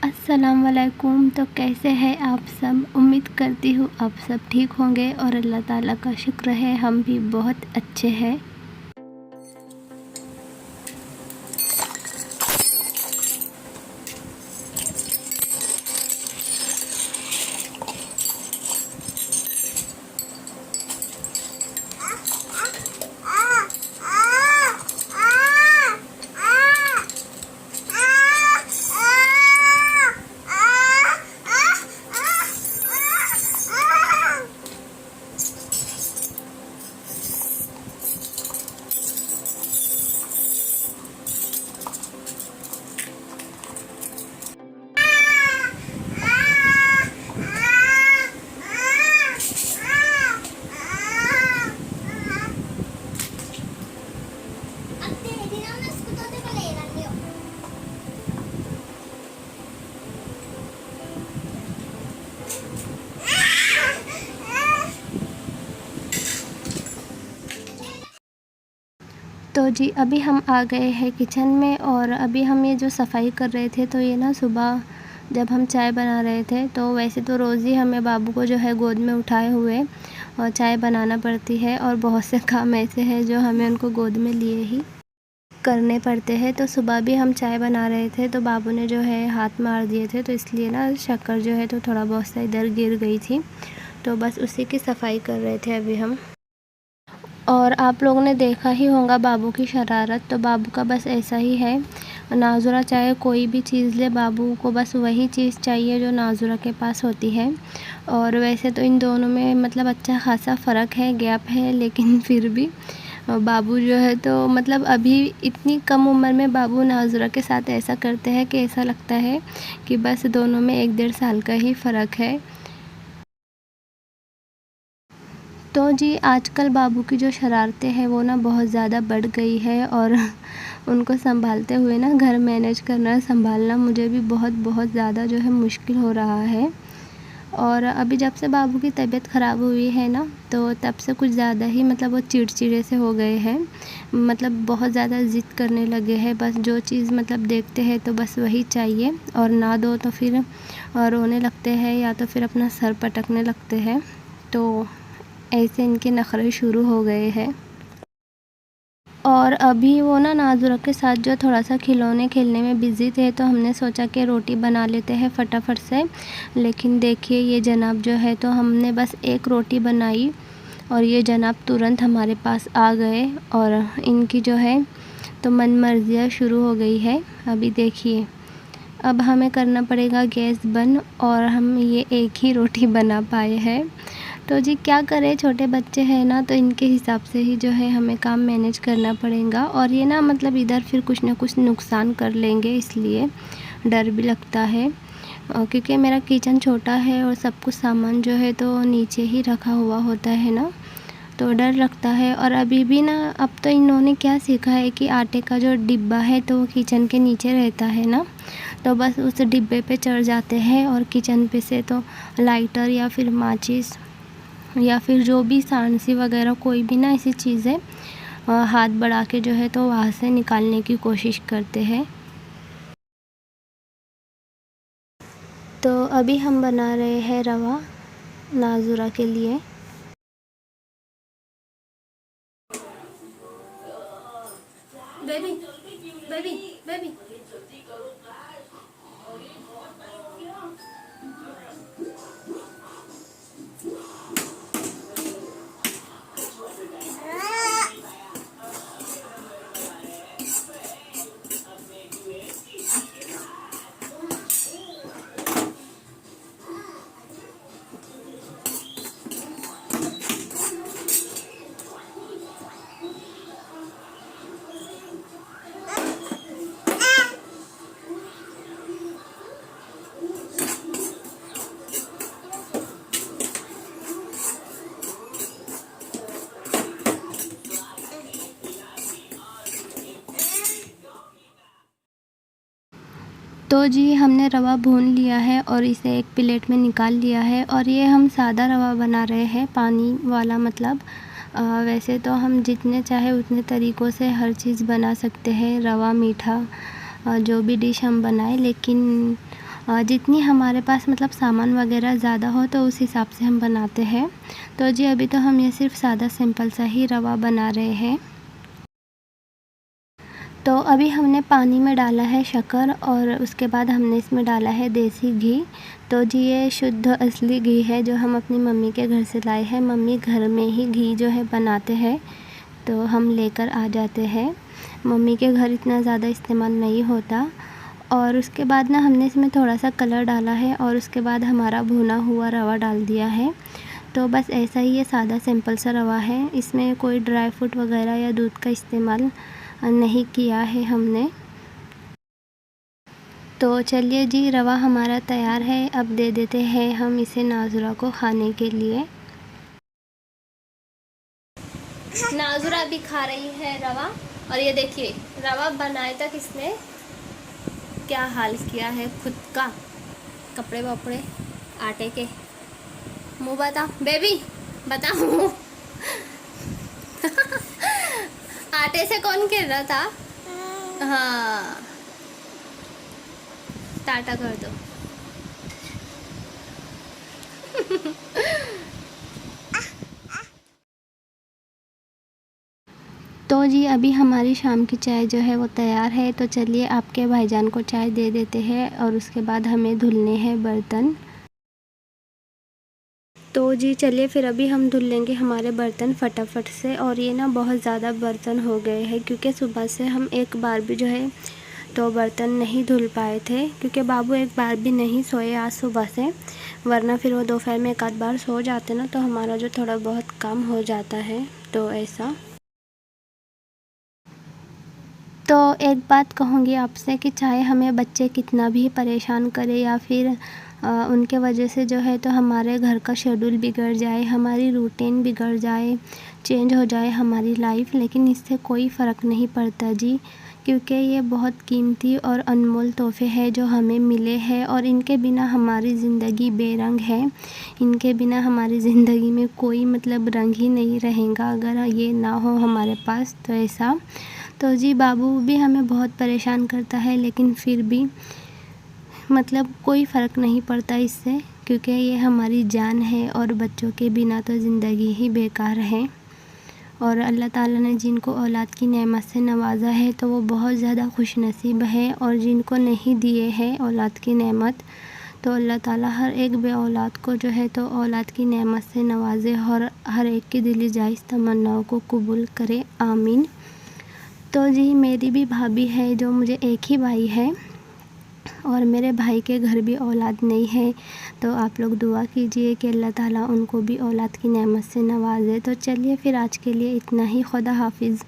अस्सलाम वालेकुम। तो कैसे हैं आप सब? उम्मीद करती हूँ आप सब ठीक होंगे और अल्लाह ताला का शुक्र है हम भी बहुत अच्छे हैं। तो जी अभी हम आ गए हैं किचन में और अभी हम ये जो सफाई कर रहे थे तो ये ना सुबह जब हम चाय बना रहे थे तो वैसे तो रोज़ ही हमें बाबू को जो है गोद में उठाए हुए और चाय बनाना पड़ती है और बहुत से काम ऐसे हैं जो हमें उनको गोद में लिए ही करने पड़ते हैं। तो सुबह भी हम चाय बना रहे थे तो बाबू ने जो है हाथ मार दिए थे तो इसलिए ना शक्कर जो है तो थोड़ा बहुत सा इधर गिर गई थी, तो बस उसी की सफाई कर रहे थे अभी हम। और आप लोगों ने देखा ही होगा बाबू की शरारत, तो बाबू का बस ऐसा ही है। नाज़ुरा चाहे कोई भी चीज़ ले, बाबू को बस वही चीज़ चाहिए जो नाज़ुरा के पास होती है। और वैसे तो इन दोनों में मतलब अच्छा खासा फ़र्क है, गैप है, लेकिन फिर भी बाबू जो है तो मतलब अभी इतनी कम उम्र में बाबू नाज़ुरा के साथ ऐसा करते हैं कि ऐसा लगता है कि बस दोनों में 1-1.5 साल का ही फ़र्क है। तो जी आजकल बाबू की जो शरारतें हैं वो ना बहुत ज़्यादा बढ़ गई है और उनको संभालते हुए ना घर मैनेज करना संभालना मुझे भी बहुत ज़्यादा जो है मुश्किल हो रहा है। और अभी जब से बाबू की तबीयत ख़राब हुई है ना तो तब से कुछ ज़्यादा ही मतलब वो चिड़चिड़े से हो गए हैं, मतलब बहुत ज़्यादा ज़िद करने लगे हैं। बस जो चीज़ मतलब देखते हैं तो बस वही चाहिए और ना दो तो फिर रोने लगते हैं या तो फिर अपना सर पटकने लगते हैं। तो ऐसे इनके नखरे शुरू हो गए हैं। और अभी वो ना नाज़ुरा के साथ जो थोड़ा सा खिलौने खेलने में बिज़ी थे तो हमने सोचा कि रोटी बना लेते हैं फटाफट से। लेकिन देखिए ये जनाब जो है तो हमने बस एक रोटी बनाई और ये जनाब तुरंत हमारे पास आ गए और इनकी जो है तो मनमर्जियाँ शुरू हो गई है। अभी देखिए अब हमें करना पड़ेगा गैस बंद और हम ये एक ही रोटी बना पाए हैं। तो जी क्या करें, छोटे बच्चे हैं ना तो इनके हिसाब से ही जो है हमें काम मैनेज करना पड़ेगा। और ये ना मतलब इधर फिर कुछ ना कुछ नुकसान कर लेंगे, इसलिए डर भी लगता है क्योंकि मेरा किचन छोटा है और सब कुछ सामान जो है तो नीचे ही रखा हुआ होता है ना, तो डर लगता है। और अभी भी ना अब तो इन्होंने क्या सीखा है कि आटे का जो डिब्बा है तो वो किचन के नीचे रहता है ना, तो बस उस डिब्बे पे चढ़ जाते हैं और किचन पे से तो लाइटर या फिर माचिस या फिर जो भी सांसी वगैरह कोई भी ना ऐसी चीज़ें हाथ बढ़ा के जो है तो वहाँ से निकालने की कोशिश करते हैं। तो अभी हम बना रहे हैं रवा नाज़ुरा के लिए। बेबी बेबी बेबी तो जी हमने रवा भून लिया है और इसे एक प्लेट में निकाल लिया है। और ये हम सादा रवा बना रहे हैं, पानी वाला मतलब। वैसे तो हम जितने चाहे उतने तरीक़ों से हर चीज़ बना सकते हैं, रवा मीठा जो भी डिश हम बनाएं, लेकिन जितनी हमारे पास मतलब सामान वगैरह ज़्यादा हो तो उस हिसाब से हम बनाते हैं। तो जी अभी तो हम ये सिर्फ सादा सिंपल सा ही रवा बना रहे हैं। तो अभी हमने पानी में डाला है शक्कर और उसके बाद हमने इसमें डाला है देसी घी। तो जी ये शुद्ध असली घी है जो हम अपनी मम्मी के घर से लाए हैं। मम्मी घर में ही घी जो है बनाते हैं, तो हम लेकर आ जाते हैं। मम्मी के घर इतना ज़्यादा इस्तेमाल नहीं होता। और उसके बाद ना हमने इसमें थोड़ा सा कलर डाला है और उसके बाद हमारा भुना हुआ रवा डाल दिया है। तो बस ऐसा ही ये सादा सिंपल सा रवा है, इसमें कोई ड्राई फ्रूट वगैरह या दूध का इस्तेमाल नहीं किया है हमने। तो चलिए जी रवा हमारा तैयार है। अब दे देते हैं हम इसे नाज़ुरा को खाने के लिए। नाज़ुरा भी खा रही है रवा। और ये देखिए रवा बनाए तक इसने क्या हाल किया है खुद का, कपड़े वपड़े आटे के। मुँह बता बेबी, बताओ आटे से कौन गिर रहा था? हाँ टाटा कर दो तो जी अभी हमारी शाम की चाय जो है वो तैयार है। तो चलिए आपके भाईजान को चाय दे देते हैं और उसके बाद हमें धुलने हैं बर्तन। तो जी चलिए फिर अभी हम धुल लेंगे हमारे बर्तन फटाफट से। और ये ना बहुत ज़्यादा बर्तन हो गए हैं क्योंकि सुबह से हम एक बार भी जो है तो बर्तन नहीं धुल पाए थे, क्योंकि बाबू एक बार भी नहीं सोए आज सुबह से। वरना फिर वो दोपहर में एक आध बार सो जाते ना तो हमारा जो थोड़ा बहुत काम हो जाता है, तो ऐसा। तो एक बात कहूँगी आपसे कि चाहे हमें बच्चे कितना भी परेशान करे या फिर उनके वजह से जो है तो हमारे घर का शेड्यूल बिगड़ जाए, हमारी रूटीन बिगड़ जाए, चेंज हो जाए हमारी लाइफ, लेकिन इससे कोई फ़र्क नहीं पड़ता जी। क्योंकि ये बहुत कीमती और अनमोल तोहफ़े हैं जो हमें मिले हैं और इनके बिना हमारी ज़िंदगी बेरंग है। इनके बिना हमारी ज़िंदगी में कोई मतलब रंग ही नहीं रहेगा अगर ये ना हो हमारे पास, तो ऐसा। तो जी बाबू भी हमें बहुत परेशान करता है, लेकिन फिर भी मतलब कोई फ़र्क नहीं पड़ता इससे, क्योंकि ये हमारी जान है और बच्चों के बिना तो ज़िंदगी ही बेकार है। और अल्लाह ताला ने जिनको औलाद की नेमत से नवाज़ा है तो वो बहुत ज़्यादा खुशनसीब है, और जिनको नहीं दिए है औलाद की नेमत तो अल्लाह ताला हर एक बे औलाद को जो है तो औलाद की नेमत से नवाज़े और हर एक की दिली जायज़ तमन्नाओं को कबूल करे, आमीन। तो जी मेरी भी भाभी है जो मुझे एक ही भाई है और मेरे भाई के घर भी औलाद नहीं है। तो आप लोग दुआ कीजिए कि अल्लाह ताला उनको भी औलाद की नेमत से नवाज़े। तो चलिए फिर आज के लिए इतना ही। खुदा हाफिज़।